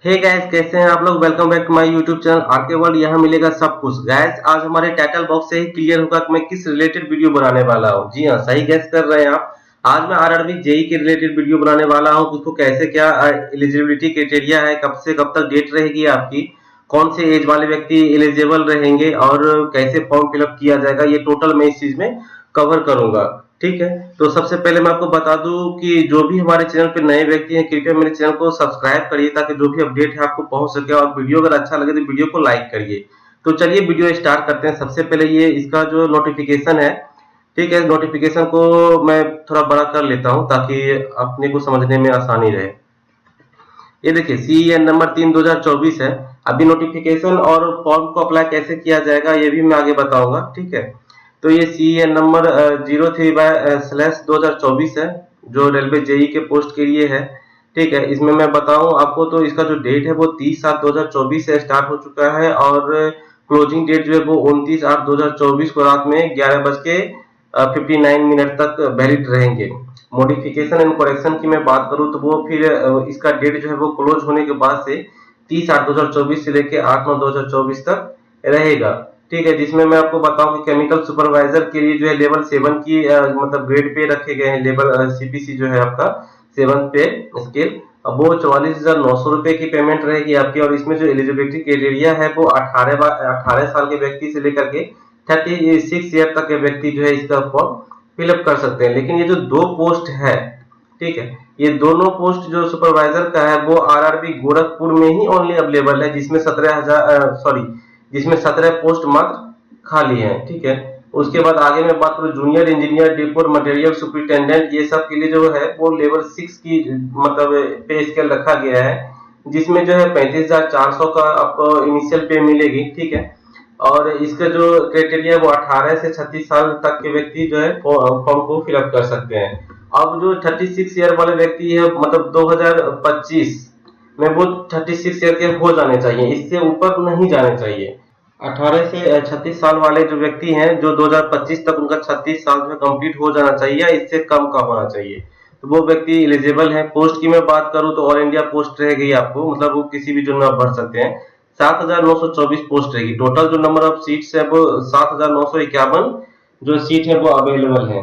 Hey guys, कैसे हैं आप लोग। Welcome back to my YouTube channel RK world. यहाँ मिलेगा सब कुछ। गाइस, आज हमारे टाइटल बॉक्स से ही क्लियर होगा कि मैं किस रिलेटेड वीडियो बनाने वाला हूँ। जी हाँ, सही गैस कर रहे हैं आप। आज मैं आरआरबी जेई के रिलेटेड वीडियो बनाने वाला हूँ। उसको कैसे क्या एलिजिबिलिटी क्राइटेरिया है, कब से कब तक डेट रहेगी आपकी, कौन से एज वाले व्यक्ति एलिजिबल रहेंगे और कैसे फॉर्म फिलअप किया जाएगा, ये टोटल मैं इस चीज में कवर करूंगा। ठीक है, तो सबसे पहले मैं आपको बता दूं कि जो भी हमारे चैनल पे नए व्यक्ति हैं, कृपया मेरे चैनल को सब्सक्राइब करिए ताकि जो भी अपडेट है आपको पहुंच सके, और वीडियो अगर अच्छा लगे तो वीडियो को लाइक करिए। तो चलिए वीडियो स्टार्ट करते हैं। सबसे पहले ये इसका जो नोटिफिकेशन है, ठीक है, नोटिफिकेशन को मैं थोड़ा बड़ा कर लेता हूं ताकि अपने को समझने में आसानी रहे। ये देखिए, CEN नंबर 3/2024 है। अभी नोटिफिकेशन और फॉर्म को अप्लाई कैसे किया जाएगा ये भी मैं आगे बताऊंगा। ठीक है, तो ये CEN नंबर 03//2024 है, जो रेलवे जेई के पोस्ट के लिए है। ठीक है, इसमें मैं बताऊं आपको तो इसका जो डेट है वो 30/7/2024 से स्टार्ट हो चुका है, और क्लोजिंग डेट जो है वो 29/8/2024 को रात में 11:59 तक वैलिड रहेंगे। मॉडिफिकेशन एंड करेक्शन की मैं बात करूं तो वो फिर इसका डेट जो है वो क्लोज होने के बाद से 30/8/2024 से लेके 8/9/2024 तक रहेगा। ठीक है, जिसमें मैं आपको बताऊं कि केमिकल सुपरवाइजर के लिए जो है लेवल 7 की मतलब ग्रेड पे रखे गए हैं। लेवल सीपीसी जो है आपका 7 पे स्केल, अब वो 44,900 रुपए की पेमेंट रहेगी आपकी। और इसमें जो एलिजिबिलिटी क्राइटेरिया है वो 18 साल के व्यक्ति से लेकर के 36 ईयर तक के व्यक्ति जो है इसका फॉर्म फिलअप कर सकते हैं। लेकिन ये जो दो पोस्ट है, ठीक है, ये दोनों पोस्ट जो सुपरवाइजर का है वो आरआरबी गोरखपुर में ही ओनली अवेलेबल है, जिसमें 17 पोस्ट मात्र खाली है। ठीक है, उसके बाद आगे मैं बात करूं junior engineer depot material superintendent, ये सब के लिए जो है वो लेवल 6 की मतलब पे स्केल रखा गया है, जिसमें जो है 35,400 का आपको इनिशियल पे मिलेगी। ठीक है, और इसका जो क्राइटेरिया है वो 18 से 36 साल तक के व्यक्ति जो है फॉर्म को फिलअप कर सकते हैं। अब जो 36 ईयर वाले व्यक्ति है, मतलब 2025 में वो 36 ईयर के हो जाने चाहिए, इससे ऊपर नहीं जाने चाहिए। 18 से 36 साल वाले जो व्यक्ति हैं, जो 2025 तक उनका 36 साल में कंप्लीट हो जाना चाहिए या इससे कम का होना चाहिए, तो वो व्यक्ति एलिजिबल है। पोस्ट की मैं बात करूं तो ऑल इंडिया पोस्ट रहेगी आपको, मतलब वो किसी भी जोन में आप भर सकते हैं। 7,924 पोस्ट रहेगी। टोटल जो नंबर ऑफ सीट्स है वो 7,951 जो सीट है वो अवेलेबल है।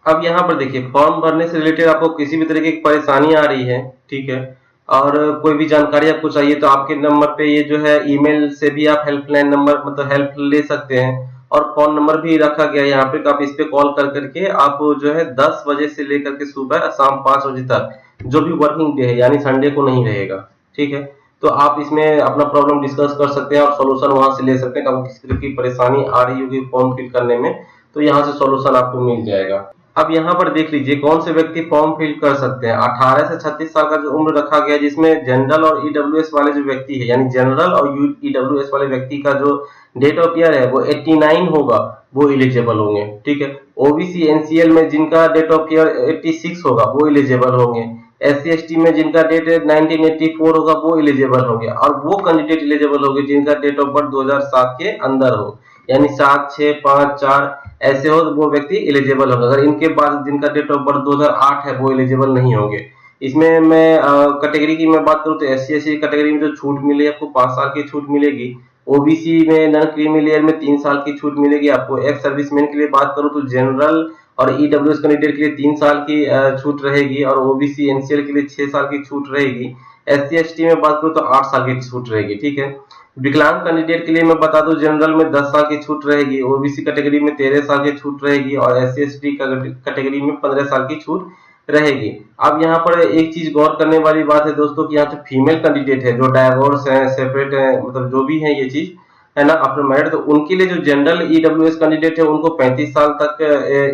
अब यहाँ पर देखिए, फॉर्म भरने से रिलेटेड आपको किसी भी तरीके की परेशानी आ रही है, ठीक है, और कोई भी जानकारी आपको चाहिए तो आपके नंबर पे ये जो है ईमेल से भी आप हेल्पलाइन नंबर मतलब हेल्प ले सकते हैं, और फोन नंबर भी रखा गया है यहाँ पे, तो आप इस पे कॉल कर करके आप जो है 10 बजे से लेकर के सुबह शाम 5 बजे तक, जो भी वर्किंग डे है यानी संडे को नहीं रहेगा। ठीक है, तो आप इसमें अपना प्रॉब्लम डिस्कस कर सकते हैं और सोल्यूशन वहां से ले सकते हैं। अगर किसी तरह की परेशानी आ रही होगी फॉर्म फिल करने में तो यहाँ से सोल्यूशन आपको मिल जाएगा। अब यहाँ पर देख लीजिए कौन से व्यक्ति फॉर्म फिल कर सकते हैं। 18 से 36 साल का जो उम्र रखा गया है, जिसमें जनरल और ईडब्ल्यूएस वाले जो व्यक्ति है, यानी जनरल और ईडब्ल्यूएस वाले व्यक्ति का जो डेट ऑफ ईयर है वो 89 होगा, वो एलिजिबल होंगे। ठीक है, ओबीसी एनसीएल में जिनका डेट ऑफ ईयर 86 होगा वो एलिजिबल होंगे। SC ST में जिनका डेट 1984 होगा वो एलिजिबल होंगे, और वो कैंडिडेट एलिजिबल होंगे जिनका डेट ऑफ बर्थ 2007 के अंदर हो, यानी 7, 6, 5, 4 ऐसे हो तो वो व्यक्ति एलिजिबल होगा। अगर इनके बाद जिनका डेट ऑफ बर्थ 2008 है वो एलिजिबल नहीं होंगे। इसमें मैं कैटेगरी की मैं बात करूं तो SC SC कैटेगरी में जो छूट मिलेगी आपको 5 साल की छूट मिलेगी। ओबीसी में नॉन क्रीमी लेयर में 3 साल की छूट मिलेगी आपको। एक्स सर्विसमैन के लिए बात करूं तो जनरल और ईडब्ल्यूएस कैंडिडेट के लिए 3 साल की छूट रहेगी, और ओबीसी एनसीएल के लिए 6 साल की छूट रहेगी। SC ST में बात करूं तो 8 साल की छूट रहेगी। ठीक है, विकलांग कैंडिडेट के लिए मैं बता दूं जनरल में 10 साल की छूट रहेगी, ओबीसी कैटेगरी में 13 साल की छूट रहेगी, और SC ST कैटेगरी में 15 साल की छूट रहेगी। अब यहाँ पर एक चीज गौर करने वाली बात है दोस्तों कि यहाँ जो फीमेल कैंडिडेट है, जो डाइवोर्स है, सेपरेट है, मतलब जो भी है ये चीज है ना, आफ्टर मैरिड, तो उनके लिए जो जनरल ईडब्ल्यूएस कैंडिडेट है उनको 35 साल तक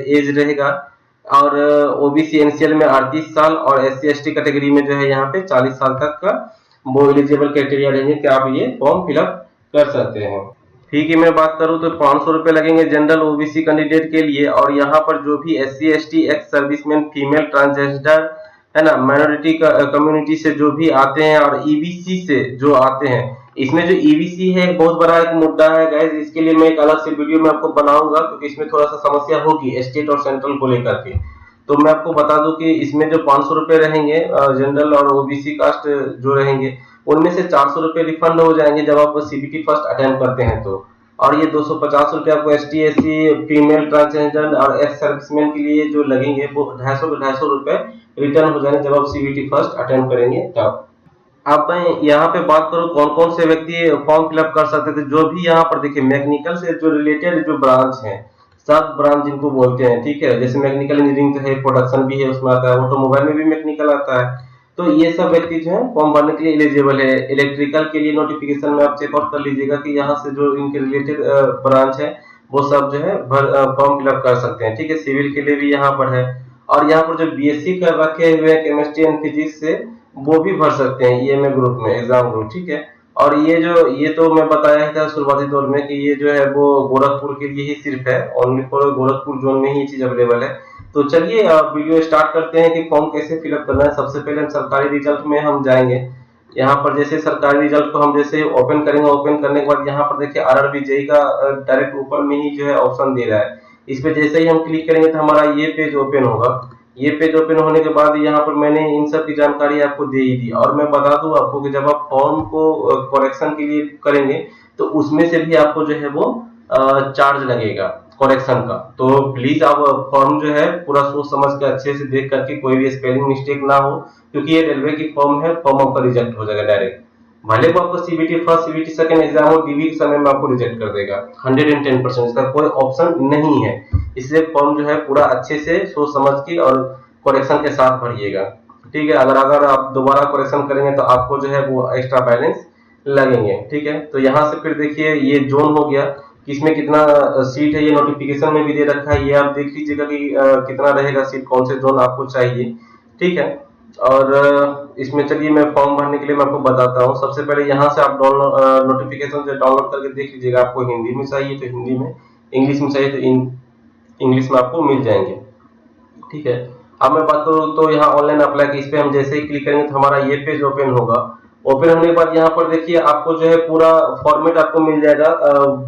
एज रहेगा, और ओबीसी एनसीएल में 38 साल, और SC ST कैटेगरी में जो है यहाँ पे 40 साल तक का वो एलिजिबल क्राइटेरिया रहेंगे कि आप ये फॉर्म फिलअप कर सकते हैं। फी की मैं बात करूं तो 500 रुपए लगेंगे जनरल ओबीसी कैंडिडेट के लिए, और यहाँ पर जो भी SC ST ex serviceman female transgender है ना, माइनॉरिटी कम्युनिटी से जो भी आते हैं और ईबीसी से जो आते हैं, इसमें जो ईबीसी है एक बहुत बड़ा एक मुद्दा है गाइस। इसके लिए मैं एक अलग से वीडियो में आपको बनाऊंगा, क्योंकि इसमें थोड़ा सा समस्या होगी स्टेट और सेंट्रल को लेकर के। तो मैं आपको बता दूं कि इसमें जो 500 रुपए रहेंगे जनरल और ओबीसी कास्ट जो रहेंगे, उनमें से 400 रुपए रिफंड हो जाएंगे जब आप सीबीटी फर्स्ट अटेम्प्ट करते हैं तो। और ये 250 रुपए आपको S T S C, female transgender और एक्स सर्विसमैन के लिए जो लगेंगे वो 250 रुपए रिटर्न हो जाएंगे जब आप सीबीटी फर्स्ट अटेम्प्ट करेंगे तब। अब मैं यहाँ पे बात करूँ कौन कौन से व्यक्ति फॉर्म फिलअप कर सकते थे। जो भी यहाँ पर देखिए मैकेनिकल से जो रिलेटेड जो ब्रांच है, सब ब्रांच जिनको बोलते हैं, ठीक है, जैसे मैकेनिकल इंजीनियरिंग तो है, प्रोडक्शन भी है उसमें आता है, ऑटोमोबाइल में भी मैकेनिकल आता है, तो ये सब व्यक्ति जो है फॉर्म भरने के लिए एलिजिबल है। इलेक्ट्रिकल के लिए नोटिफिकेशन में आप चेकआउट कर लीजिएगा कि यहाँ से जो इनके रिलेटेड ब्रांच है वो सब जो है फॉर्म फिलअप कर सकते हैं, ठीक है। सिविल के लिए भी यहाँ पर है। और यहाँ पर जो बीएससी कर रखे हुए हैं केमिस्ट्री एंड फिजिक्स से, वो भी भर सकते हैं ईएमए ग्रुप में, एग्जाम ग्रुप, ठीक है। और ये तो मैं बताया ही था शुरुआती दौर में कि ये जो है वो गोरखपुर के लिए ही सिर्फ है, ओनली फॉर गोरखपुर जोन में ही चीज अवेलेबल है। तो चलिए वीडियो स्टार्ट करते हैं कि फॉर्म कैसे फिलअप करना है। सबसे पहले हम सरकारी रिजल्ट में हम जाएंगे। यहाँ पर जैसे सरकारी रिजल्ट को हम जैसे ओपन करेंगे, ओपन करने के बाद यहाँ पर देखिए आरआरबी जेईई का डायरेक्ट ऊपर में ही जो है ऑप्शन दे रहा है। इस पे जैसे ही हम क्लिक करेंगे तो हमारा ये पेज ओपन होगा। ये पेज ओपन होने के बाद यहाँ पर मैंने इन सब की जानकारी आपको दे ही दी। और मैं बता दूं आपको कि जब आप फॉर्म को करेक्शन के लिए करेंगे तो उसमें से भी आपको जो है वो चार्ज लगेगा करेक्शन का। तो प्लीज आप फॉर्म जो है पूरा सोच समझ के अच्छे से देख करके, कोई भी स्पेलिंग मिस्टेक ना हो, क्योंकि ये रेलवे की फॉर्म है, फॉर्म आपका रिजेक्ट हो जाएगा डायरेक्ट। भले को आपको CBT first CBT second exam हो, डीवी के समय में आपको रिजेक्ट कर देगा 110%, इसका कोई ऑप्शन नहीं है। इसलिए फॉर्म जो है पूरा अच्छे से सोच समझ के और करेक्शन के साथ भरिएगा, ठीक है। अगर आप दोबारा करेक्शन करेंगे तो आपको जो है वो एक्स्ट्रा बैलेंस लगेंगे, ठीक है। तो यहाँ से फिर देखिए ये जोन हो गया, किसमें कितना सीट है, ये नोटिफिकेशन में भी दे रखा है। ये आप देख लीजिएगा कि कितना रहेगा सीट, कौन से जोन आपको चाहिए, ठीक है। और इसमें चलिए मैं फॉर्म भरने के लिए मैं आपको बताता हूँ। सबसे पहले यहाँ से आप नोटिफिकेशन से डाउनलोड करके देख लीजिएगा। आपको हिंदी में चाहिए तो हिंदी में, इंग्लिश में चाहिए तो इंग्लिश में आपको मिल जाएंगे, ठीक है। अब मैं बात करूँ तो यहाँ ऑनलाइन अप्लाई की, इस पे हम जैसे ही क्लिक करेंगे तो हमारा ये पेज ओपन होगा। ओपन होने के बाद यहाँ पर देखिए आपको जो है पूरा फॉर्मेट आपको मिल जाएगा,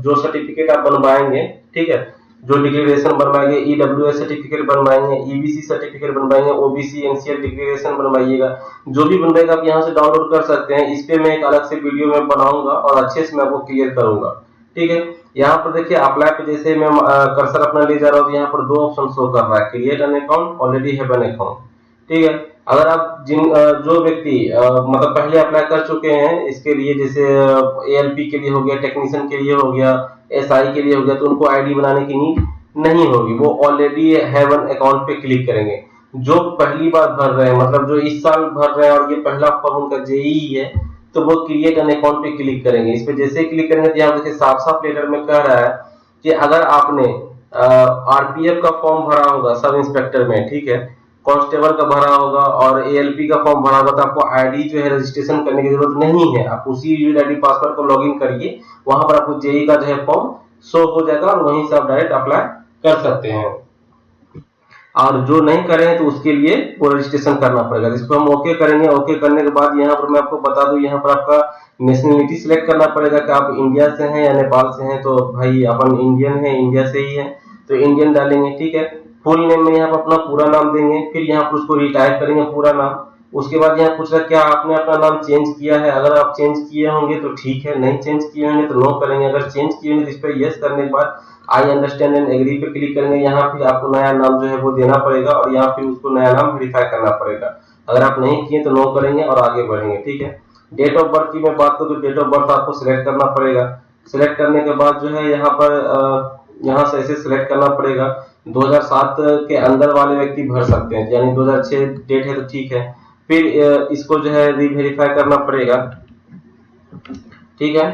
जो सर्टिफिकेट आप बनवाएंगे, ठीक है, जो डिक्लेरेशन बनवाएंगे, ईडब्ल्यूएस सर्टिफिकेट बनवाएंगे, ईबीसी सर्टिफिकेट बनवाएंगे, ओबीसी एनसीएल डिक्लेरेशन बनवाइएगा, जो भी बनवाएगा आप यहाँ से डाउनलोड कर सकते हैं। इस पे मैं एक अलग से वीडियो में बनाऊंगा और अच्छे से मैं आपको क्लियर करूंगा, ठीक है। यहाँ पर देखिए अप्लाई पे जैसे मैं कर्सर अपना ले जा रहा हूँ तो यहाँ पर दो ऑप्शन शो कर रहा है, create an account, already have an account, ठीक है। अगर आप जो व्यक्ति मतलब पहले अप्लाई कर चुके हैं इसके लिए, जैसे एएलपी के लिए हो गया, टेक्नीशियन के लिए हो गया, एसआई के लिए हो गया, तो उनको आईडी बनाने की नीड नहीं होगी, वो ऑलरेडी हैव एन अकाउंट पे क्लिक करेंगे। जो पहली बार भर रहे हैं, मतलब जो इस साल भर रहे हैं और ये पहला फॉर्म उनका जेईई है, तो वो क्रिएट एन अकाउंट पे क्लिक करेंगे। इस पे जैसे ही क्लिक करेंगे तो यहाँ देखिए साफ साफ लेटर में कह रहा है कि अगर आपने आरपीएफ का फॉर्म भरा होगा सब इंस्पेक्टर में, ठीक है, कांस्टेबल का भरा होगा और एएलपी का फॉर्म भरा होगा, तो आपको आईडी जो है रजिस्ट्रेशन करने की जरूरत नहीं है। आप उसी यूजर आईडी पासवर्ड को लॉगिन करिए, वहां पर आपको जेईई का जो है फॉर्म शो हो जाएगा और वहीं से आप डायरेक्ट अप्लाई कर सकते हैं। और जो नहीं करें तो उसके लिए वो रजिस्ट्रेशन करना पड़ेगा। इसको हम ओके करेंगे। ओके करने के बाद यहाँ पर मैं आपको बता दूं, यहाँ पर आपका नेशनलिटी सिलेक्ट करना पड़ेगा कि आप इंडिया से हैं या नेपाल से हैं। तो भाई अपन इंडियन है, इंडिया से ही है, तो इंडियन डालेंगे, ठीक है। फुल नेम में यहाँ पर अपना पूरा नाम देंगे, फिर यहाँ पर उसको रिटाइप करेंगे पूरा नाम। उसके बाद यहाँ पूछ रहा है क्या आपने अपना नाम चेंज किया है। अगर आप चेंज किए होंगे तो ठीक है, नहीं चेंज किए होंगे तो नो करेंगे। अगर चेंज किए होंगे तो इस पर यस करने के बाद आई अंडरस्टैंड एंड एग्री पे क्लिक करेंगे। यहाँ फिर आपको नया नाम जो है वो देना पड़ेगा और यहाँ फिर उसको नया नाम वेरीफाई करना पड़ेगा। अगर आप नहीं किए तो नो करेंगे और आगे बढ़ेंगे, ठीक है। डेट ऑफ बर्थ की मैं बात करूँ तो डेट ऑफ बर्थ आपको सिलेक्ट करना पड़ेगा। सिलेक्ट करने के बाद जो है यहाँ पर यहाँ से ऐसे सिलेक्ट करना पड़ेगा। 2007 के अंदर वाले व्यक्ति भर सकते हैं, यानी 2006 डेट है तो ठीक है। फिर इसको जो है रीवेरीफाई करना पड़ेगा, ठीक है।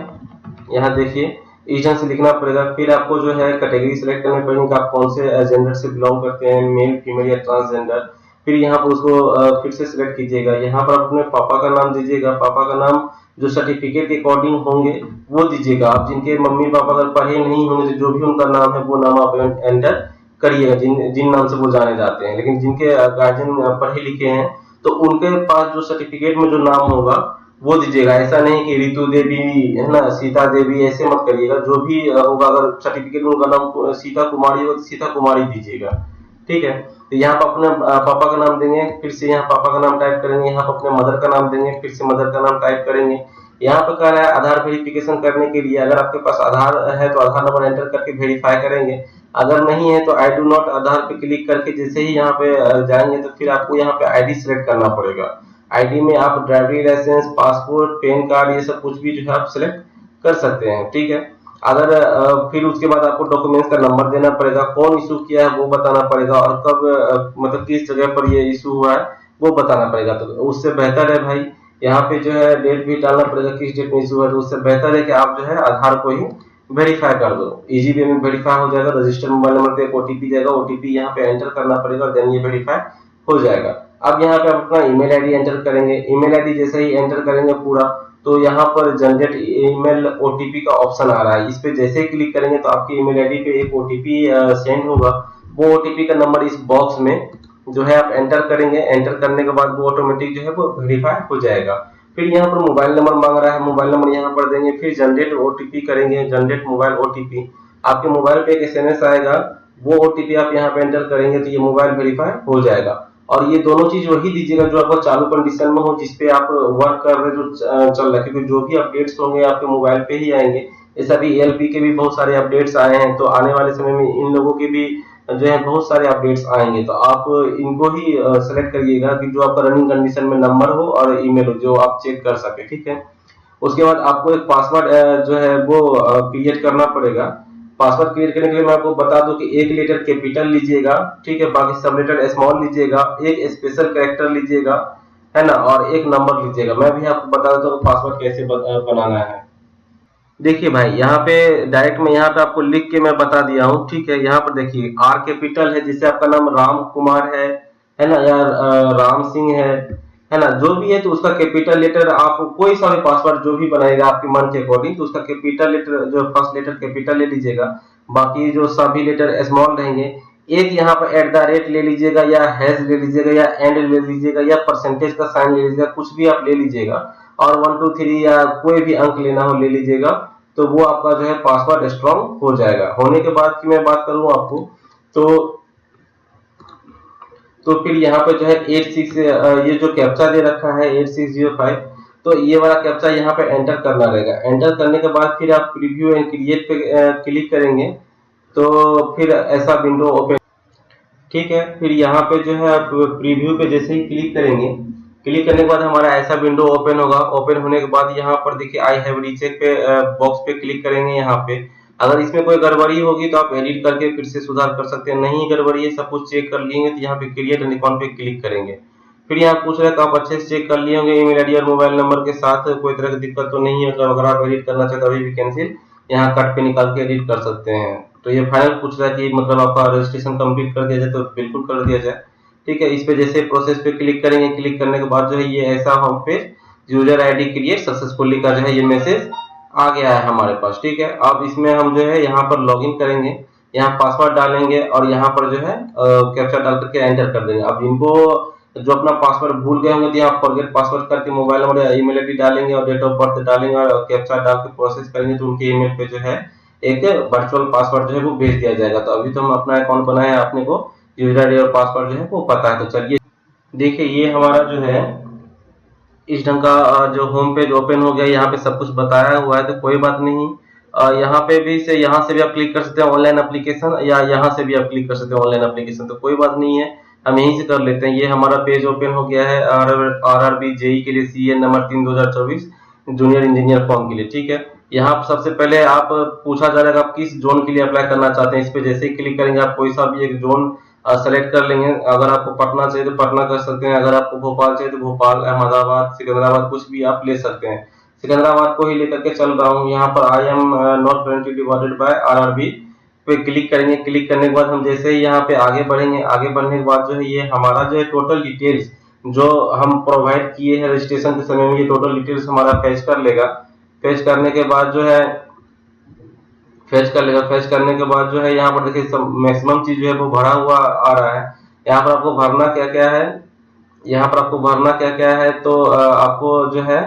यहाँ देखिए रीजन से लिखना पड़ेगा। फिर आपको जो है कैटेगरी सिलेक्ट करनी पड़ेगी कि आप कौन से जेंडर से बिलोंग करते हैं, मेल, फीमेल या ट्रांसजेंडर। फिर यहाँ पर उसको फिर से सिलेक्ट कीजिएगा। यहाँ पर अपने पापा का नाम दीजिएगा। पापा का नाम जो सर्टिफिकेट के अकॉर्डिंग होंगे वो दीजिएगा। आप जिनके मम्मी पापा अगर पढ़े नहीं होंगे तो जो भी उनका नाम है वो नाम आप एंटर करिएगा, जिन नाम से वो जाने जाते हैं। लेकिन जिनके गार्जियन पढ़े लिखे हैं तो उनके पास जो सर्टिफिकेट में जो नाम होगा वो दीजिएगा। ऐसा नहीं कि रितु देवी है ना, सीता देवी, ऐसे मत करिएगा। जो भी होगा, अगर सर्टिफिकेट में उनका नाम सीता कुमारी हो तो सीता कुमारी दीजिएगा, ठीक है। तो यहाँ पर अपने पापा का नाम देंगे, फिर से यहाँ पापा का नाम टाइप करेंगे, यहाँ पर अपने मदर का नाम देंगे, फिर से मदर का नाम टाइप करेंगे। यहाँ पर कह रहा है आधार वेरिफिकेशन करने के लिए, अगर आपके पास आधार है तो आधार नंबर एंटर करके वेरीफाई करेंगे, अगर नहीं है तो आई डू नॉट आधार पे क्लिक करके जैसे ही यहाँ पे जाएंगे तो फिर आपको यहाँ पे आईडी सिलेक्ट करना पड़ेगा। आईडी में आप ड्राइवरी लाइसेंस, पासपोर्ट, पैन कार्ड, ये सब कुछ भी जो है आप सिलेक्ट कर सकते हैं, ठीक है। अगर फिर उसके बाद आपको डॉक्यूमेंट्स का नंबर देना पड़ेगा, कौन इशू किया है वो बताना पड़ेगा, और कब मतलब किस जगह पर ये इशू हुआ है वो बताना पड़ेगा। तो उससे बेहतर है भाई यहाँ पे जो है डेट भी डालना पड़ेगा, किस डेट में इशू हुआ है। तो उससे बेहतर है कि आप जो है आधार को ही वेरीफाई कर दो, इजी वे में वेरीफाई हो जाएगा। रजिस्टर्ड मोबाइल नंबर पे एक ओटीपी जाएगा, ओटीपी यहाँ पे एंटर करना पड़ेगा और देन ये वेरीफाई हो जाएगा। अब यहाँ पे आप अपना ईमेल आईडी एंटर करेंगे, ईमेल आईडी जैसे ही एंटर करेंगे पूरा, तो यहाँ पर जनरेट ईमेल ओटीपी का ऑप्शन आ रहा है, इस पे जैसे ही क्लिक करेंगे तो आपकी ईमेल आईडी पे एक ओटीपी सेंड होगा। वो ओटीपी का नंबर इस बॉक्स में जो है आप एंटर करेंगे, एंटर करने के बाद वो ऑटोमेटिक जो है वो वेरीफाई हो जाएगा। फिर यहाँ पर मोबाइल नंबर मांग रहा है, मोबाइल नंबर यहाँ पर देंगे, फिर जनरेट ओटीपी करेंगे, जनरेट मोबाइल ओटीपी। आपके मोबाइल पे एक एसएमएस आएगा, वो ओटीपी आप यहाँ पे एंटर करेंगे तो ये मोबाइल वेरीफाई हो जाएगा। और ये दोनों चीज वही दीजिएगा जो आपको चालू कंडीशन में हो, जिसपे आप वर्क कर रहे, जो चल रहा है, क्योंकि जो भी अपडेट्स होंगे आपके मोबाइल पे ही आएंगे। जैसे अभी एएलपी के भी बहुत सारे अपडेट्स आए हैं, तो आने वाले समय में इन लोगों के भी जो है बहुत सारे अपडेट्स आएंगे, तो आप इनको ही सेलेक्ट करिएगा कि जो आपका रनिंग कंडीशन में नंबर हो और ईमेल हो, जो आप चेक कर सके, ठीक है। उसके बाद आपको एक पासवर्ड जो है वो क्रिएट करना पड़ेगा। पासवर्ड क्रिएट करने के लिए मैं आपको बता दूं कि एक लेटर कैपिटल लीजिएगा, ठीक है, बाकी सब लेटर स्मॉल लीजिएगा, एक स्पेशल कैरेक्टर लीजिएगा, है ना, और एक नंबर लीजिएगा। मैं भी आपको बता देता हूँ पासवर्ड कैसे बनाना है। देखिए भाई यहाँ पे डायरेक्ट मैं यहाँ पे आपको लिख के मैं बता दिया हूँ, ठीक है। यहाँ पर देखिए आर कैपिटल है, जिससे आपका नाम राम कुमार है ना, या राम सिंह है ना, जो भी है तो उसका कैपिटल लेटर आप कोई सा भी पासवर्ड जो भी बनाएगा आपके मन के अकॉर्डिंग, तो उसका कैपिटल लेटर जो फर्स्ट लेटर कैपिटल ले लीजिएगा, बाकी जो सभी लेटर स्मॉल रहेंगे। एक यहाँ पर एट द रेट ले लीजिएगा, या हैश ले लीजिएगा, या एंड ले लीजिएगा, या परसेंटेज का साइन ले लीजिएगा, कुछ भी आप ले लीजिएगा, और 1 2 3 या कोई भी अंक लेना हो ले लीजिएगा। तो वो आपका जो है पासवर्ड स्ट्रांग हो जाएगा। होने के बाद की मैं बात करूं आपको, तो फिर यहाँ पे जो है 86 ये जो कैप्चा दे रखा है 8605, तो ये वाला कैप्चा यहाँ पे एंटर करना रहेगा। एंटर करने के बाद फिर आप प्रीव्यू एंड क्रिएट पे क्लिक करेंगे, तो फिर ऐसा विंडो ओपन, ठीक है। फिर यहाँ पे जो है आप प्रीव्यू पे जैसे ही क्लिक करेंगे, क्लिक करने के बाद हमारा ऐसा विंडो ओपन होगा। ओपन होने के बाद यहाँ पर देखिए आई हैव रीचेक पे बॉक्स पे क्लिक करेंगे। यहाँ पे अगर इसमें कोई गड़बड़ी होगी तो आप एडिट करके फिर से सुधार कर सकते हैं, नहीं गड़बड़ी है, सब कुछ चेक कर लिए तो यहाँ पे क्रिएट एन अकाउंट पे क्लिक करेंगे। फिर यहाँ पूछ रहा है कि आप अच्छे से चेक कर लिए होंगे ईमेल आईडी और मोबाइल नंबर के साथ, कोई तरह की दिक्कत तो नहीं है। मतलब अगर आप एडिट करना चाहते हैं अभी भी कैंसिल यहाँ कट पे निकाल के एडिट कर सकते हैं। तो ये फाइनल पूछ रहा है कि मतलब आपका रजिस्ट्रेशन कंप्लीट कर दिया जाए, तो बिल्कुल कर दिया जाए, ठीक है। इस पे जैसे प्रोसेस पे क्लिक करेंगे, क्लिक करने के बाद जो है ये ऐसा home page user ID create successfully का जो है ये मैसेज आ गया है हमारे पास, ठीक है। अब इसमें हम जो है यहाँ पर लॉगिन करेंगे, यहाँ पासवर्ड डालेंगे और यहाँ पर जो है कैप्चा डाल करके एंटर कर देंगे। अब इनको जो अपना पासवर्ड भूल गए होंगे तो यहाँ फॉरगेट पासवर्ड करके मोबाइल नंबर या ईमेल आईडी डालेंगे और डेट ऑफ बर्थ डालेंगे और कैप्चा डाल के प्रोसेस करेंगे, तो उनके ईमेल पे जो है एक वर्चुअल पासवर्ड जो है वो भेज दिया जाएगा। तो अभी तो हम अपना अकाउंट बनाए हैं, अपने को यूजर आईडी और पासवर्ड जो है वो पता है। तो चलिए देखिए ये हमारा जो है इस ढंग का जो होम पेज ओपन हो गया, यहाँ पे सब कुछ बताया हुआ है, तो कोई बात नहीं। यहाँ पे भी से यहाँ से भी आप क्लिक कर सकते हैं ऑनलाइन एप्लीकेशन, या यहाँ से भी आप क्लिक कर सकते हैं ऑनलाइन एप्लीकेशन, तो कोई बात नहीं है, हम यहीं से कर लेते हैं। ये हमारा पेज ओपन हो गया है आरआरबी जेई के लिए CA number 3 2024 junior engineer form के लिए, ठीक है। यहाँ सबसे पहले आप पूछा जा रहा है आप किस जोन के लिए अप्लाई करना चाहते हैं। इस पे जैसे ही क्लिक करेंगे आप कोई सा भी एक जोन सेलेक्ट कर लेंगे। अगर आपको पटना चाहिए तो पटना कर सकते हैं, अगर आपको भोपाल चाहिए तो भोपाल, अहमदाबाद, सिकंदराबाद कुछ भी आप ले सकते हैं। सिकंदराबाद को ही लेकर के चल रहा हूँ। यहाँ पर I am not currently divided by RRB पे क्लिक करेंगे। क्लिक करने के बाद हम जैसे ही यहाँ पे आगे बढ़ेंगे, आगे बढ़ने के बाद जो है ये हमारा जो है टोटल डिटेल्स जो हम प्रोवाइड किए हैं रजिस्ट्रेशन के समय में, ये टोटल डिटेल्स हमारा फेच कर लेगा। फेच करने के बाद जो है फेच कर लेगा। फेच करने के बाद जो है यहाँ पर देखिए मैक्सिमम चीज जो है वो भरा हुआ आ रहा है। यहाँ पर आपको भरना क्या क्या है, यहाँ पर आपको भरना क्या क्या है, तो आपको जो है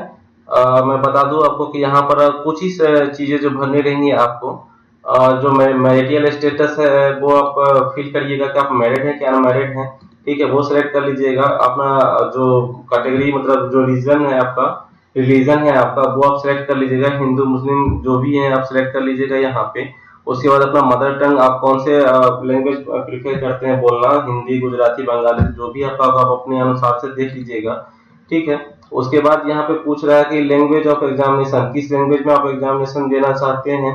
मैं बता दूं आपको कि यहाँ पर कुछ ही चीजें जो भरनी रहेंगी आपको, जो मैरिटल स्टेटस है वो आप फिल करिएगा कि आप मैरिड हैं कि अनमैरिड हैं, ठीक है, वो सिलेक्ट कर लीजिएगा। अपना जो कैटेगरी मतलब जो रीजन है आपका, रिलीजन है आपका, वो आप सिलेक्ट कर लीजिएगा, हिंदू मुस्लिम जो भी है आप सिलेक्ट कर लीजिएगा यहाँ पे। उसके बाद अपना मदर टंग आप कौन से लैंग्वेज प्रिफर करते हैं बोलना, हिंदी, गुजराती, बंगाली, जो भी आपका आप अपने अनुसार से देख लीजिएगा, ठीक है। उसके बाद यहाँ पे पूछ रहा है कि लैंग्वेज ऑफ एग्जामिनेशन, किस लैंग्वेज में आप एग्जामिनेशन देना चाहते हैं,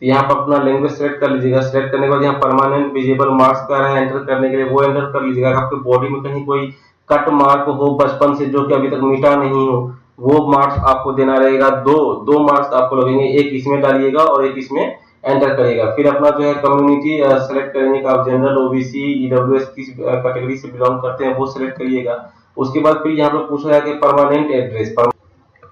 तो यहाँ पर अपना लैंग्वेज सेलेक्ट कर लीजिएगा। सेलेक्ट करने के बाद यहाँ परमानेंट विजिबल मार्क्स का है एंटर करने के लिए, वो एंटर कर लीजिएगा। अगर आपके बॉडी में कहीं कोई कट मार्क हो बचपन से जो कि अभी तक मिटा नहीं हो, वो मार्क्स आपको देना रहेगा। दो दो मार्क्स आपको लगेंगे, एक इसमें डालिएगा और एक इसमें एंटर करिएगा। फिर अपना जो है कम्युनिटी सेलेक्ट करेंगे कि आप जनरल, ओबीसी, ईडब्ल्यूएस किस कैटेगरी से बिलोंग करते हैं, वो सिलेक्ट करिएगा। उसके बाद फिर यहाँ पर पूछ रहा है कि परमानेंट एड्रेस,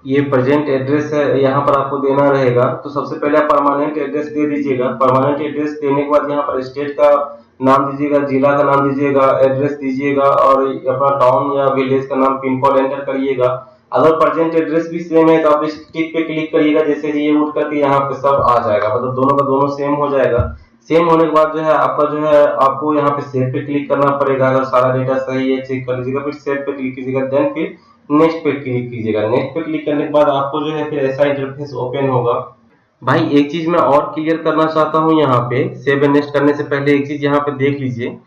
ये प्रेजेंट एड्रेस है यहाँ पर आपको देना रहेगा। तो सबसे पहले आप परमानेंट एड्रेस दे दीजिएगा। परमानेंट एड्रेस देने के बाद यहाँ पर स्टेट का नाम दीजिएगा, जिला का नाम दीजिएगा, एड्रेस दीजिएगा और अपना टाउन या विलेज का नाम, पिन कोड एंटर करिएगा। अगर प्रेजेंट एड्रेस भी सेम है तो आप इस टिक पे क्लिक करिएगा, जैसे कि ये उठ करके यहाँ पे सब आ जाएगा, मतलब दोनों का दोनों सेम हो जाएगा। सेम होने के बाद जो है आपका जो है आपको यहाँ पे सेव पे क्लिक करना पड़ेगा। अगर सारा डेटा सही है चेक कर लीजिएगा, फिर सेव पे क्लिक कीजिएगा, देन फिर नेक्स्ट पे क्लिक कीजिएगा। नेक्स्ट पे क्लिक करने के बाद आपको जो है फिर ऐसा इंटरफेस ओपन होगा। भाई एक चीज मैं और क्लियर करना चाहता हूँ, यहाँ पे सेव एंड नेक्स्ट करने से पहले एक चीज यहाँ पे देख लीजिए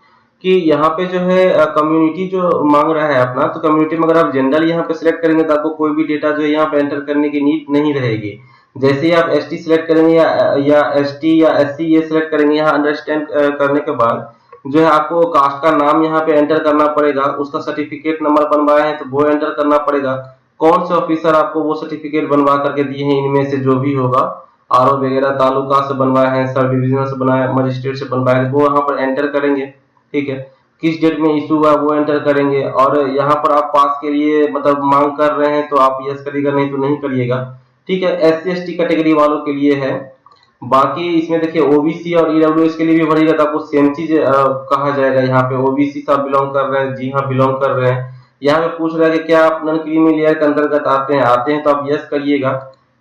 कि यहाँ पे जो है कम्युनिटी जो मांग रहा है अपना, तो कम्युनिटी में अगर आप जनरल यहाँ पे सिलेक्ट करेंगे तो आपको कोई भी डेटा जो है यहाँ पे एंटर करने की नीड नहीं रहेगी। जैसे ही आप एसटी सिलेक्ट करेंगे या एसटी या एससी ये सिलेक्ट करेंगे, यहाँ अंडरस्टैंड करने के बाद जो है आपको कास्ट का नाम यहाँ पे एंटर करना पड़ेगा, उसका सर्टिफिकेट नंबर बनवाए हैं तो वो एंटर करना पड़ेगा, कौन से ऑफिसर आपको वो सर्टिफिकेट बनवा करके दिए हैं इनमें से जो भी होगा, आरओ वगैरह तालुका से बनवाए हैं, सब डिविजनल से बनाए, मजिस्ट्रेट से बनवाए, वो यहाँ पर एंटर करेंगे, ठीक है। किस डेट में इशू हुआ वो एंटर करेंगे। और यहाँ पर आप पास के लिए मतलब मांग कर रहे हैं तो आप यस करिएगा, नहीं तो नहीं करिएगा, ठीक है। एससी एसटी कैटेगरी वालों के लिए है। बाकी इसमें देखिए ओबीसी और ईडब्ल्यूएस के लिए भी भरिएगा तो आपको सेम चीज कहा जाएगा। यहाँ पे ओबीसी से आप बिलोंग कर रहे हैं, जी हाँ बिलोंग कर रहे हैं। यहाँ पे पूछ रहा है कि क्या आप नॉन क्रीमी लेयर के अंतर्गत आते हैं तो आप यस करिएगा,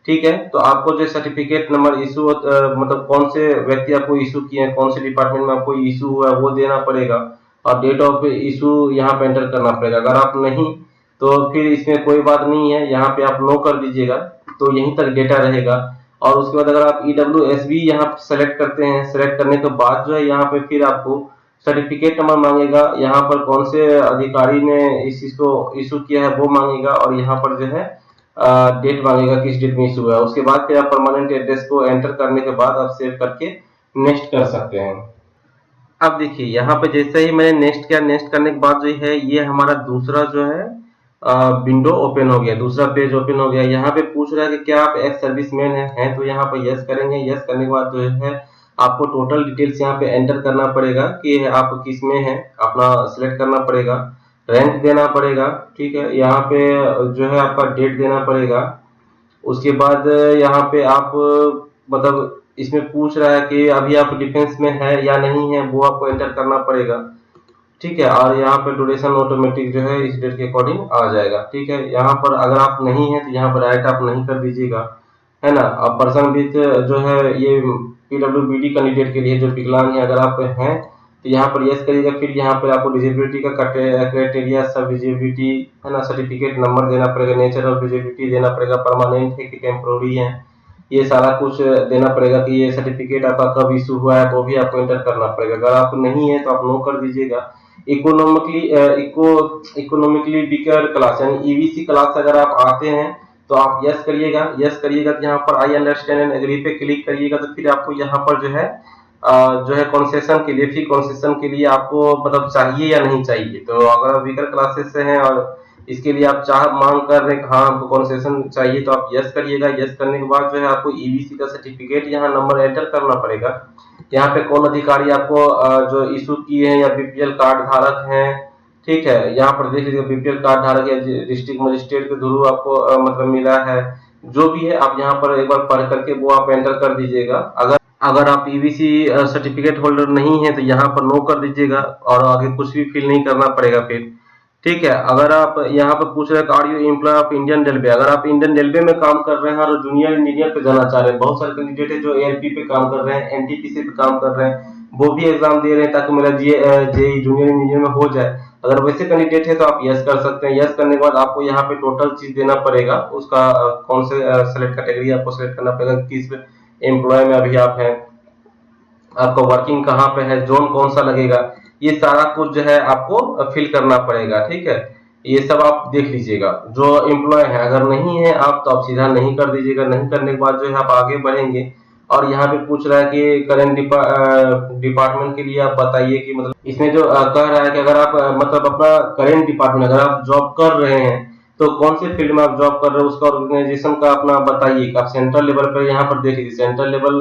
ठीक है। तो आपको जो सर्टिफिकेट नंबर इशू मतलब कौन से व्यक्ति आपको इशू किए हैं, कौन से डिपार्टमेंट में आपको इशू हुआ है वो देना पड़ेगा और डेट ऑफ इशू यहाँ पे एंटर करना पड़ेगा। अगर आप नहीं तो फिर इसमें कोई बात नहीं है, यहाँ पे आप नो कर दीजिएगा तो यहीं तक डेटा रहेगा। और उसके बाद अगर आप ईडब्ल्यूएस भी यहाँ सेलेक्ट करते हैं, सेलेक्ट करने के बाद जो है यहाँ पे फिर आपको सर्टिफिकेट नंबर मांगेगा, यहाँ पर कौन से अधिकारी ने इस चीज को इशू किया है वो मांगेगा और यहाँ पर जो है डेट मांगेगा किस डेट में इशू हुआ है। उसके बाद फिर आप परमानेंट एड्रेस को एंटर करने के बाद आप सेव करके नेक्स्ट कर सकते हैं। अब देखिए यहाँ पे जैसे ही मैंने नेक्स्ट किया, नेक्स्ट करने के बाद जो है ये हमारा दूसरा जो है विंडो ओपन हो गया, दूसरा पेज ओपन हो गया। यहाँ पे पूछ रहा है कि क्या आप एक्स सर्विसमैन हैं, तो यहाँ पे यस करेंगे। यस करने के बाद जो है आपको टोटल डिटेल्स यहाँ पे एंटर करना पड़ेगा कि आप किस में हैं, अपना सिलेक्ट करना पड़ेगा, रैंक देना पड़ेगा, ठीक है। यहाँ पे जो है आपका डेट देना पड़ेगा। उसके बाद यहाँ पे आप मतलब इसमें पूछ रहा है कि अभी आप डिफेंस में है या नहीं है, वो आपको एंटर करना पड़ेगा, ठीक है। और यहाँ पे ड्यूरेशन ऑटोमेटिक जो है इस डेट के अकॉर्डिंग आ जाएगा, ठीक है। यहाँ पर अगर आप नहीं है तो यहाँ पर राइट आप नहीं कर दीजिएगा, है ना। अब पर्सन विथ जो है ये पीडब्ल्यूबीडी कैंडिडेट के लिए जो विकलांग है, अगर आप हैं तो यहाँ पर यस करिएगा। फिर यहाँ पर आपको डिजेबिलिटी का क्राइटेरिया, सब डिजेबिलिटी, है ना, सर्टिफिकेट नंबर देना पड़ेगा, नेचर ऑफ डिजेबिलिटी देना पड़ेगा, परमानेंट है कि टेम्पोररी है, ये सारा कुछ देना पड़ेगा कि ये सर्टिफिकेट आपका कब इशू हुआ है वो भी आपको एंटर करना पड़ेगा। अगर आप नहीं है तो आप नो कर दीजिएगा। इकोनॉमिकली वीकर क्लास यानी ईबीसी क्लास अगर आप आते हैं तो आप यस करिएगा। यस करिएगा तो यहाँ पर आई अंडरस्टैंड एंड एग्री पे क्लिक करिएगा तो फिर आपको यहाँ पर जो है कंसेशन के लिए, फी कंसेशन के लिए आपको मतलब चाहिए या नहीं चाहिए। तो अगर आप वीकर क्लासेस से हैं और इसके लिए आप मांग कर रहे हैं हाँ हमको कंसेशन चाहिए तो आप यस करिएगा। यस करने के बाद जो है आपको ईबीसी का सर्टिफिकेट यहाँ नंबर एंटर करना पड़ेगा। यहाँ पे कौन अधिकारी आपको जो इशू किए हैं या बीपीएल कार्ड धारक हैं, ठीक है। यहाँ पर देख लीजिए बीपीएल कार्ड धारक या डिस्ट्रिक्ट मजिस्ट्रेट के थ्रू आपको मतलब मिला है, जो भी है आप यहाँ पर एक बार पढ़ करके वो आप एंटर कर दीजिएगा। अगर आप ईबीसी सर्टिफिकेट होल्डर नहीं है तो यहाँ पर नो कर दीजिएगा और आगे कुछ भी फिल नहीं करना पड़ेगा फिर, ठीक है। अगर आप यहाँ पे पूछ रहे हैं are you employ of Indian railway, अगर आप इंडियन रेलवे में काम कर रहे हैं और जूनियर इंजीनियर पे जाना चाह रहे हैं, बहुत सारे कैंडिडेट है जो एएलपी पे काम कर रहे हैं, एनटीपीसी पे काम कर रहे हैं, वो भी एग्जाम दे रहे हैं ताकि मेरा जेई जूनियर इंजीनियर में हो जाए। अगर वैसे कैंडिडेट है तो आप यस कर सकते हैं। यस करने के बाद आपको यहाँ पे टोटल चीज देना पड़ेगा, उसका कौन से सेलेक्ट कैटेगरी आपको सेलेक्ट करना पड़ेगा, किस एम्प्लॉय में अभी आप हैं, आपका वर्किंग कहाँ पे है, जोन कौन सा लगेगा, ये सारा कुछ जो है आपको फिल करना पड़ेगा। ठीक है, ये सब आप देख लीजिएगा जो एम्प्लॉय है। अगर नहीं है आप तो आप सीधा नहीं कर दीजिएगा। नहीं करने के बाद जो है आप आगे बढ़ेंगे और यहाँ पे पूछ रहा है कि करंट डिपार्टमेंट के लिए आप बताइए कि मतलब इसमें जो कह रहा है कि अगर आप मतलब अपना करंट डिपार्टमेंट अगर आप जॉब कर रहे हैं तो कौन से फील्ड में आप जॉब कर रहे हो उसका ऑर्गेनाइजेशन का अपना बताइए। आप सेंट्रल लेवल पर यहाँ पर देख लीजिए, सेंट्रल लेवल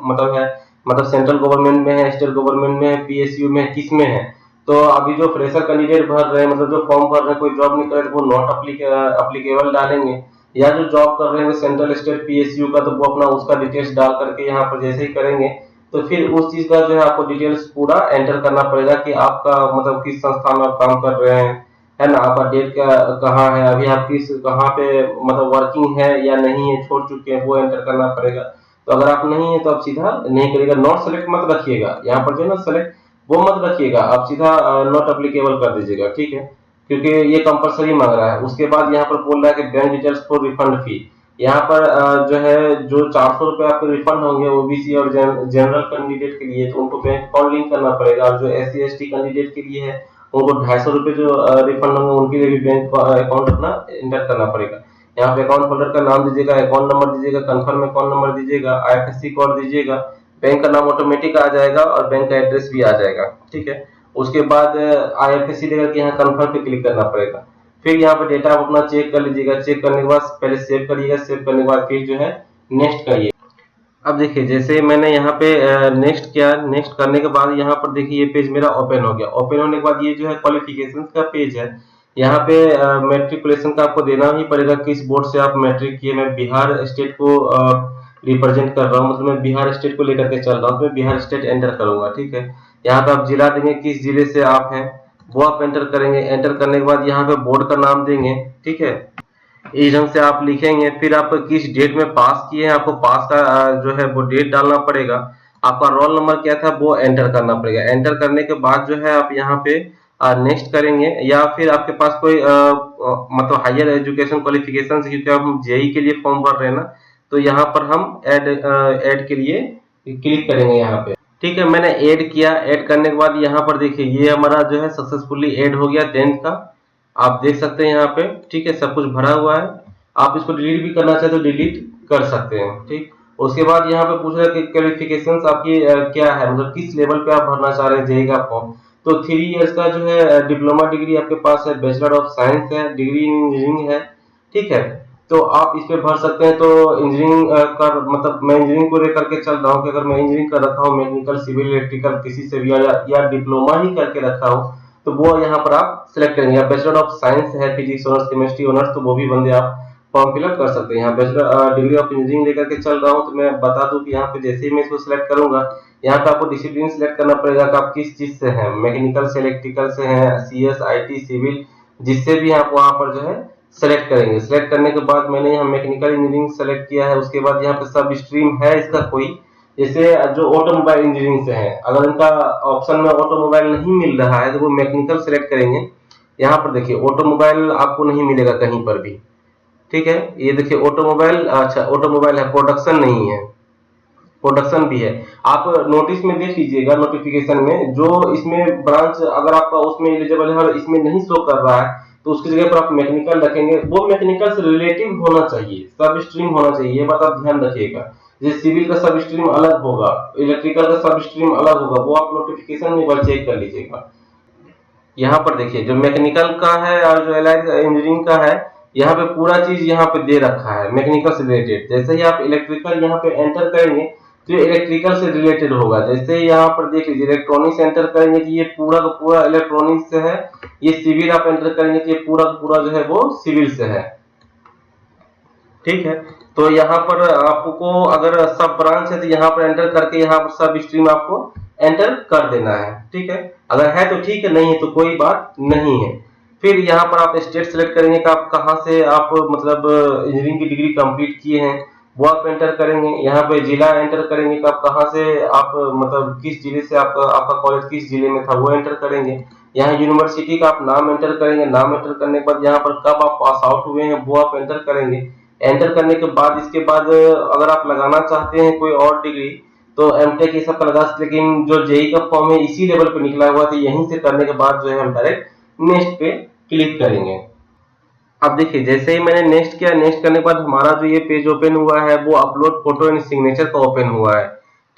मतलब है, मतलब सेंट्रल गवर्नमेंट में है, स्टेट गवर्नमेंट में है, पीएसयू में है, किस में है। तो अभी जो फ्रेशर कैंडिडेट भर रहे हैं, मतलब जो फॉर्म भर रहे हैं, कोई जॉब नहीं कर रहे, वो नॉट अप्लीकेबल डालेंगे। या जो जॉब कर रहे हैं सेंट्रल स्टेट पीएसयू का, तो वो अपना उसका डिटेल्स डाल करके यहाँ पर जैसे ही करेंगे तो फिर उस चीज का जो है आपको डिटेल्स पूरा एंटर करना पड़ेगा कि आपका मतलब किस संस्थान में आप काम कर रहे हैं, है ना, आपका डेट का कहाँ है, अभी आप किस कहाँ पे मतलब वर्किंग है या नहीं है, छोड़ चुके हैं, वो एंटर करना पड़ेगा। तो अगर आप नहीं है तो आप सीधा नहीं करिएगा, नॉट सेलेक्ट मत रखिएगा यहाँ पर जो है ना, सेलेक्ट वो मत रखिएगा, आप सीधा नॉट अप्लीकेबल कर दीजिएगा। ठीक है, क्योंकि ये कंपलसरी मांग रहा है। उसके बाद यहाँ पर बोल रहा है कि बैंक डिटेल्स फॉर रिफंड फी, यहाँ पर जो है जो 400 रुपए आपके रिफंड होंगे ओबीसी और जनरल कैंडिडेट के लिए, तो उनको बैंक अकाउंट लिंक करना पड़ेगा। और जो एससी एसटी कैंडिडेट के लिए है उनको 250 रुपए जो रिफंड होंगे उनके लिए भी बैंक अकाउंट अपना एंटर करना पड़ेगा। यहाँ पे अकाउंट होल्डर का नाम दीजिएगा, अकाउंट नंबर दीजिएगा, कंफर्म अकाउंट नंबर दीजिएगा, आईएफएससी कोड दीजिएगा, बैंक का नाम ऑटोमेटिक आ जाएगा और बैंक का एड्रेस भी आ जाएगा। ठीक है, उसके बाद आईएफएससी लेकर के यहाँ कंफर्म पे क्लिक करना पड़ेगा। फिर यहाँ पे डेटा आप अपना चेक कर लीजिएगा, चेक करने के बाद पहले सेव करिएगा, सेव करने के बाद फिर जो है नेक्स्ट करिए। अब देखिए जैसे मैंने यहाँ पे नेक्स्ट किया, नेक्स्ट करने के बाद यहाँ पर देखिए ये पेज मेरा ओपन हो गया। ओपन होने के बाद ये जो है क्वालिफिकेशन का पेज है। यहाँ पे मैट्रिकुलेशन का आपको देना ही पड़ेगा, किस बोर्ड से आप मैट्रिक किए। मैं बिहार स्टेट को रिप्रेजेंट कर रहा हूँ, मतलब मैं बिहार स्टेट को लेकर के चल रहा हूँ, तो मैं बिहार स्टेट एंटर करूंगा। ठीक है, यहाँ पे आप जिला देंगे, किस जिले से आप हैं वो आप एंटर करेंगे। एंटर करने के बाद यहाँ पे बोर्ड का नाम देंगे। ठीक है, इस ढंग से आप लिखेंगे। फिर आप किस डेट में पास किए हैं, आपको पास का जो है वो डेट डालना पड़ेगा। आपका रोल नंबर क्या था वो एंटर करना पड़ेगा। एंटर करने के बाद जो है आप यहाँ पे नेक्स्ट करेंगे, या फिर आपके पास कोई मतलब हायर एजुकेशन क्वालिफिकेशन, क्योंकि हम जेई के लिए फॉर्म भर रहे हैं ना, तो यहाँ पर हम ऐड के लिए क्लिक करेंगे यहाँ पे। ठीक है, मैंने ऐड किया। ऐड करने के बाद यहाँ पर देखिए ये हमारा जो है सक्सेसफुली ऐड हो गया 10th का, आप देख सकते हैं यहाँ पे। ठीक है, सब कुछ भरा हुआ है। आप इसको डिलीट भी करना चाहते तो डिलीट कर सकते हैं। ठीक, उसके बाद यहाँ पे पूछ रहे हैं कि क्वालिफिकेशंस आपकी क्या है, मतलब किस लेवल पे आप भरना चाह रहे हैं जेई का फॉर्म। तो 3 इयर्स का जो है डिप्लोमा डिग्री आपके पास है, बैचलर ऑफ साइंस है, डिग्री इन इंजीनियरिंग है। ठीक है, तो आप इस पे भर सकते हैं। तो इंजीनियरिंग का मतलब मैं इंजीनियरिंग को लेकर के चल रहा हूँ कि अगर मैं इंजीनियरिंग कर रखा हूँ, मैकेनिकल, सिविल, इलेक्ट्रिकल किसी से भी, या डिप्लोमा ही करके रखा हूँ, तो वो यहाँ पर आप सिलेक्ट करेंगे। बैचलर ऑफ साइंस है, फिजिक्स ऑनर्स, केमिस्ट्री ऑनर्स, तो वो भी बंदे आप फॉर्म फिलअप कर सकते हैं। यहाँ बैचलर डिग्री ऑफ इंजीनियरिंग लेकर के चल रहा हूँ, तो मैं बता दूं कि यहाँ पे जैसे ही मैं इसको सिलेक्ट करूंगा, यहाँ पे आपको डिसिप्लिन सिलेक्ट करना पड़ेगा कि आप किस चीज से हैं, मैकेनिकल से, इलेक्ट्रिकल से हैं, सीएस, आईटी, सिविल, जिससे भी आप वहां पर जो है सेलेक्ट करेंगे। सेलेक्ट करने के बाद मैंने यहाँ मैकेनिकल इंजीनियरिंग सेलेक्ट किया है। उसके बाद यहाँ पे सब स्ट्रीम है इसका कोई, जैसे जो ऑटोमोबाइल इंजीनियरिंग से है, अगर उनका ऑप्शन में ऑटोमोबाइल नहीं मिल रहा है तो वो मैकेनिकल सेलेक्ट करेंगे। यहाँ पर देखिए ऑटोमोबाइल आपको नहीं मिलेगा कहीं पर भी। ठीक है, ये देखिए ऑटोमोबाइल, अच्छा ऑटोमोबाइल है, प्रोडक्शन नहीं है, प्रोडक्शन भी है। आप नोटिस में देख लीजिएगा, नोटिफिकेशन में जो इसमें ब्रांच अगर आपका उसमें एलिजिबल है और इसमें नहीं शो कर रहा है, तो उसकी जगह पर आप मैकेनिकल रखेंगे। वो मैकेनिकल से रिलेटिव होना चाहिए, सब स्ट्रीम होना चाहिए, ये बात आप ध्यान रखिएगा। जैसे सिविल का सब स्ट्रीम अलग होगा, इलेक्ट्रिकल का सब स्ट्रीम अलग होगा, वो आप नोटिफिकेशन में एक बार चेक कर लीजिएगा। यहाँ पर देखिए जो मैकेनिकल का है और जो एलाइड इंजीनियरिंग का है, यहाँ पे पूरा चीज यहाँ पे दे रखा है मैकेनिकल से रिलेटेड। जैसे ही आप इलेक्ट्रिकल यहाँ पे एंटर करेंगे तो ये इलेक्ट्रिकल से रिलेटेड होगा। जैसे यहाँ पर देख लीजिए इलेक्ट्रॉनिक्स एंटर करेंगे तो ये पूरा का पूरा इलेक्ट्रॉनिक्स से है। ये सिविल आप एंटर करेंगे तो ये पूरा का पूरा जो है वो सिविल से है। ठीक है, तो यहाँ पर आपको अगर सब ब्रांच है तो यहाँ पर एंटर करके यहाँ पर सब स्ट्रीम आपको एंटर कर देना है। ठीक है, अगर है तो ठीक है, नहीं है तो कोई बात नहीं है। फिर यहाँ पर आप स्टेट सेलेक्ट करेंगे कि आप कहाँ से आप मतलब इंजीनियरिंग की डिग्री कंप्लीट किए हैं, वो आप एंटर करेंगे। यहाँ पे जिला एंटर करेंगे कि आप कहाँ से आप मतलब किस जिले से आपका कॉलेज किस जिले में था, वो एंटर करेंगे। यहाँ यूनिवर्सिटी का आप नाम एंटर करेंगे, नाम एंटर करने के बाद यहाँ पर कब आप पास आउट हुए हैं वो आप एंटर करेंगे। एंटर करने के बाद इसके बाद अगर आप लगाना चाहते हैं कोई और डिग्री तो एमटेक ये सब का लगा सकते, लेकिन जो जेई का फॉर्म है इसी लेवल पे निकला हुआ था, यहीं से करने के बाद जो है हम डायरेक्ट नेक्स्ट पे क्लिक करेंगे। अब देखिए जैसे ही मैंने नेक्स्ट किया, नेक्स्ट करने के बाद हमारा जो ये पेज ओपन हुआ है वो अपलोड फोटो एंड सिग्नेचर का ओपन हुआ है।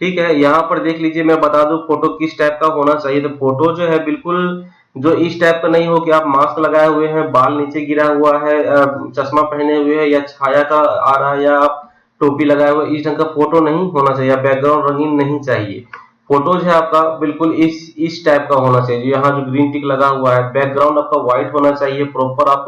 ठीक है, यहाँ पर देख लीजिए, मैं बता दूं फोटो किस टाइप का होना चाहिए। तो फोटो जो है बिल्कुल जो इस टाइप का नहीं हो कि आप मास्क लगाए हुए हैं, बाल नीचे गिरा हुआ है, चश्मा पहने हुए हैं या छाया का आ रहा है, या आप टोपी लगाए हुए, इस ढंग का फोटो नहीं होना चाहिए, बैकग्राउंड रंगीन नहीं चाहिए। फोटो जो है आपका बिल्कुल इस टाइप का होना चाहिए। यहाँ जो ग्रीन टिक लगा हुआ है, बैकग्राउंड आपका व्हाइट होना चाहिए, प्रॉपर आप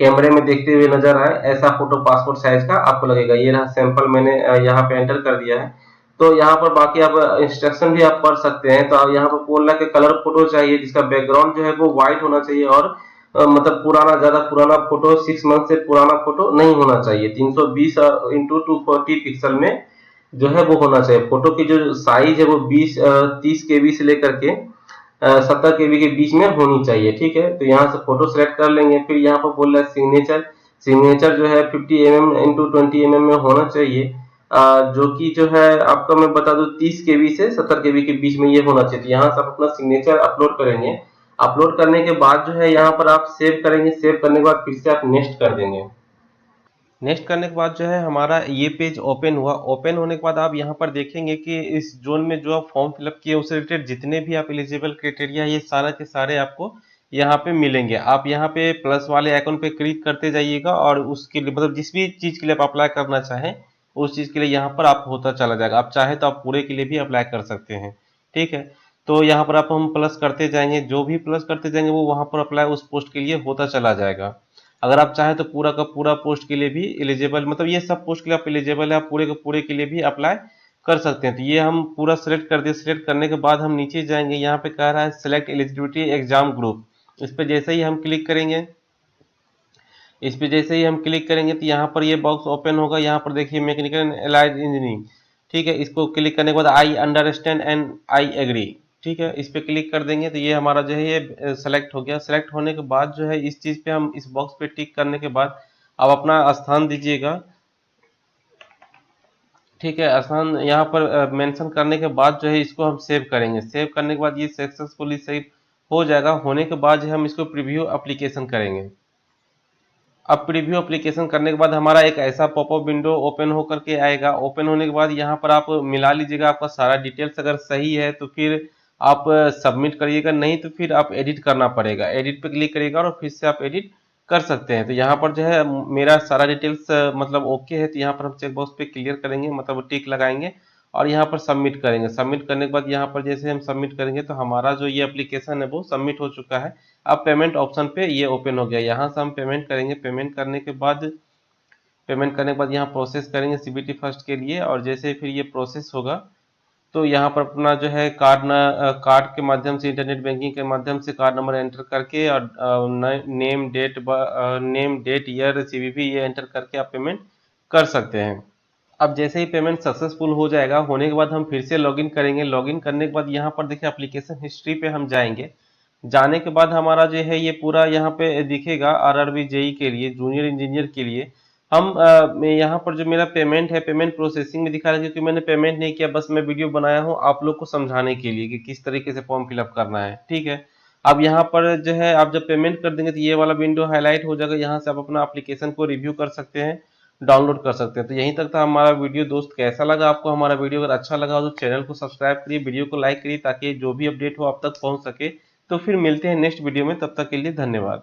कैमरे में देखते हुए नजर आए, ऐसा फोटो पासपोर्ट साइज का आपको लगेगा। ये रहा सैंपल, मैंने यहाँ पे एंटर कर दिया है। तो यहाँ पर बाकी आप इंस्ट्रक्शन भी आप पढ़ सकते हैं। तो आप यहाँ पर बोल रहा है कि कलर फोटो चाहिए जिसका बैकग्राउंड जो है वो व्हाइट होना चाहिए, और मतलब पुराना, ज्यादा पुराना फोटो, 6 मंथ से पुराना फोटो नहीं होना चाहिए। 320 इंटू 240 पिक्सल में जो है वो होना चाहिए। फोटो की जो साइज है वो 30 KB से लेकर के 70 KB के बीच में होनी चाहिए। ठीक है, तो यहाँ से फोटो सेलेक्ट कर लेंगे। फिर यहाँ पर बोल रहा है सिग्नेचर, सिग्नेचर जो है 50 mm इंटू 20 mm में होना चाहिए, जो कि जो है आपका मैं बता दूं 30 KB से 70 KB के बीच में ये होना चाहिए। तो यहाँ से आप अपना सिग्नेचर अपलोड करेंगे। अपलोड करने के बाद जो है यहाँ पर आप सेव करेंगे। सेव करने के बाद फिर से आप नेक्स्ट कर देंगे। नेक्स्ट करने के बाद जो है हमारा ये पेज ओपन हुआ। ओपन होने के बाद आप यहाँ पर देखेंगे कि इस जोन में जो आप फॉर्म फिलअप किए उससे रिलेटेड जितने भी आप एलिजिबल क्राइटेरिया, ये सारा के सारे आपको यहाँ पे मिलेंगे। आप यहाँ पे प्लस वाले आइकन पे क्लिक करते जाइएगा और उसके लिए मतलब जिस भी चीज़ के लिए आप अप्लाई करना चाहें उस चीज़ के लिए यहाँ पर आप होता चला जाएगा। आप चाहे तो आप पूरे के लिए भी अप्लाई कर सकते हैं। ठीक है, तो यहाँ पर आप हम प्लस करते जाएंगे, जो भी प्लस करते जाएंगे वो वहाँ पर अप्लाई उस पोस्ट के लिए होता चला जाएगा। अगर आप चाहें तो पूरा का पूरा पोस्ट के लिए भी एलिजिबल, मतलब ये सब पोस्ट के लिए आप एलिजिबल है, आप पूरे के पूरे के लिए भी अप्लाई कर सकते हैं। तो ये हम पूरा सिलेक्ट कर दिए। सिलेक्ट करने के बाद हम नीचे जाएंगे, यहाँ पे कह रहा है सिलेक्ट एलिजिबिलिटी एग्जाम ग्रुप। इस पे जैसे ही हम क्लिक करेंगे, इस पे जैसे ही हम क्लिक करेंगे तो यहाँ पर ये बॉक्स ओपन होगा। यहाँ पर देखिए मैकेनिकल एंड एलाइड इंजीनियरिंग। ठीक है, इसको क्लिक करने के बाद I understand and I agree. ठीक है, इस पे क्लिक कर देंगे तो ये हमारा जो है ये सेलेक्ट हो गया। सेलेक्ट होने के बाद जो है इस चीज पे हम इस बॉक्स पे टिक करने के बाद आप अपना स्थान दीजिएगा। ठीक है, स्थान यहाँ पर मेंशन करने के बाद जो है इसको हम सेव करेंगे। सेव करने के बाद ये सक्सेसफुली सेव हो जाएगा। होने के बाद जो है हम इसको प्रीव्यू एप्लीकेशन करेंगे। अब प्रीव्यू एप्लीकेशन करने के बाद हमारा एक ऐसा पॉपअप विंडो ओपन होकर के आएगा। ओपन होने के बाद यहाँ पर आप मिला लीजिएगा आपका सारा डिटेल्स, अगर सही है तो फिर आप सबमिट करिएगा, नहीं तो फिर आप एडिट करना पड़ेगा। एडिट पे क्लिक करिएगा और फिर से आप एडिट कर सकते हैं। तो यहाँ पर जो है मेरा सारा डिटेल्स मतलब ओके है, तो यहाँ पर हम चेक बॉक्स पे क्लियर करेंगे, मतलब टिक लगाएंगे और यहाँ पर सबमिट करेंगे। सबमिट करने के बाद यहाँ पर जैसे हम सबमिट करेंगे तो हमारा जो ये एप्लीकेशन है वो सबमिट हो चुका है। अब पेमेंट ऑप्शन पे ये ओपन हो गया। यहाँ से हम पेमेंट करेंगे। पेमेंट करने के बाद यहाँ प्रोसेस करेंगे सीबीटी फर्स्ट के लिए, और जैसे फिर ये प्रोसेस होगा तो यहाँ पर अपना जो है कार्ड के माध्यम से, इंटरनेट बैंकिंग के माध्यम से कार्ड नंबर एंटर करके और नेम डेट ईयर सीवीवी ये एंटर करके आप पेमेंट कर सकते हैं। अब जैसे ही पेमेंट सक्सेसफुल हो जाएगा, होने के बाद हम फिर से लॉगिन करेंगे। लॉगिन करने के बाद यहाँ पर देखिए एप्लीकेशन हिस्ट्री पे हम जाएंगे। जाने के बाद हमारा जो है ये पूरा यहाँ पे दिखेगा आरआरबी जेई के लिए, जूनियर इंजीनियर के लिए। हम यहाँ पर जो मेरा पेमेंट है, पेमेंट प्रोसेसिंग में दिखा रहा है, क्योंकि मैंने पेमेंट नहीं किया, बस मैं वीडियो बनाया हूँ आप लोग को समझाने के लिए कि किस तरीके से फॉर्म फिलअप करना है। ठीक है, अब यहाँ पर जो है आप जब पेमेंट कर देंगे तो ये वाला विंडो हाईलाइट हो जाएगा। यहाँ से आप अपना एप्लीकेशन को रिव्यू कर सकते हैं, डाउनलोड कर सकते हैं। तो यहीं तक था हमारा वीडियो। दोस्त कैसा लगा आपको हमारा वीडियो? अगर अच्छा लगा हो तो चैनल को सब्सक्राइब करिए, वीडियो को लाइक करिए, ताकि जो भी अपडेट हो आप तक पहुंच सके। तो फिर मिलते हैं नेक्स्ट वीडियो में, तब तक के लिए धन्यवाद।